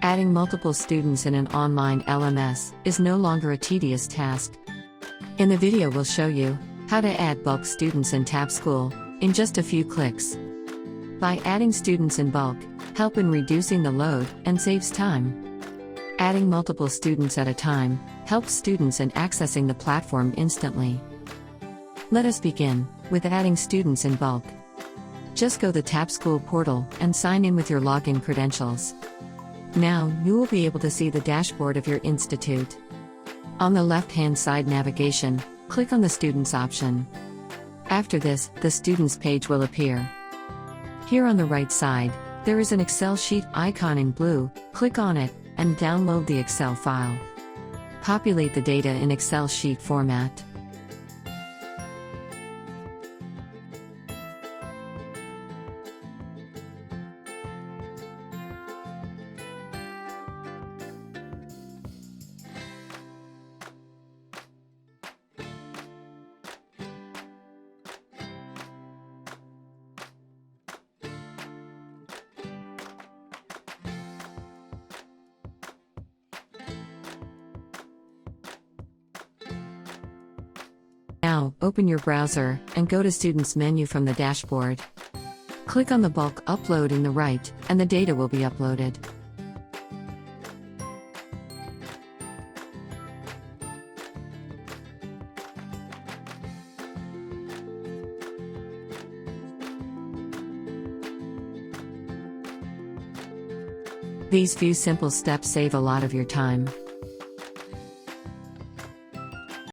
Adding multiple students in an online LMS is no longer a tedious task. In the video we'll show you how to add bulk students in Tabschool in just a few clicks. By adding students in bulk, help in reducing the load and saves time. Adding multiple students at a time helps students in accessing the platform instantly. Let us begin with adding students in bulk. Just go to the Tabschool portal and sign in with your login credentials. Now, you will be able to see the dashboard of your institute. On the left-hand side navigation, click on the Students option. After this, the Students page will appear. Here on the right side, there is an Excel sheet icon in blue. Click on it, and download the Excel file. Populate the data in Excel sheet format. Now, open your browser and go to Students menu from the dashboard. Click on the bulk upload in the right, and the data will be uploaded. These few simple steps save a lot of your time.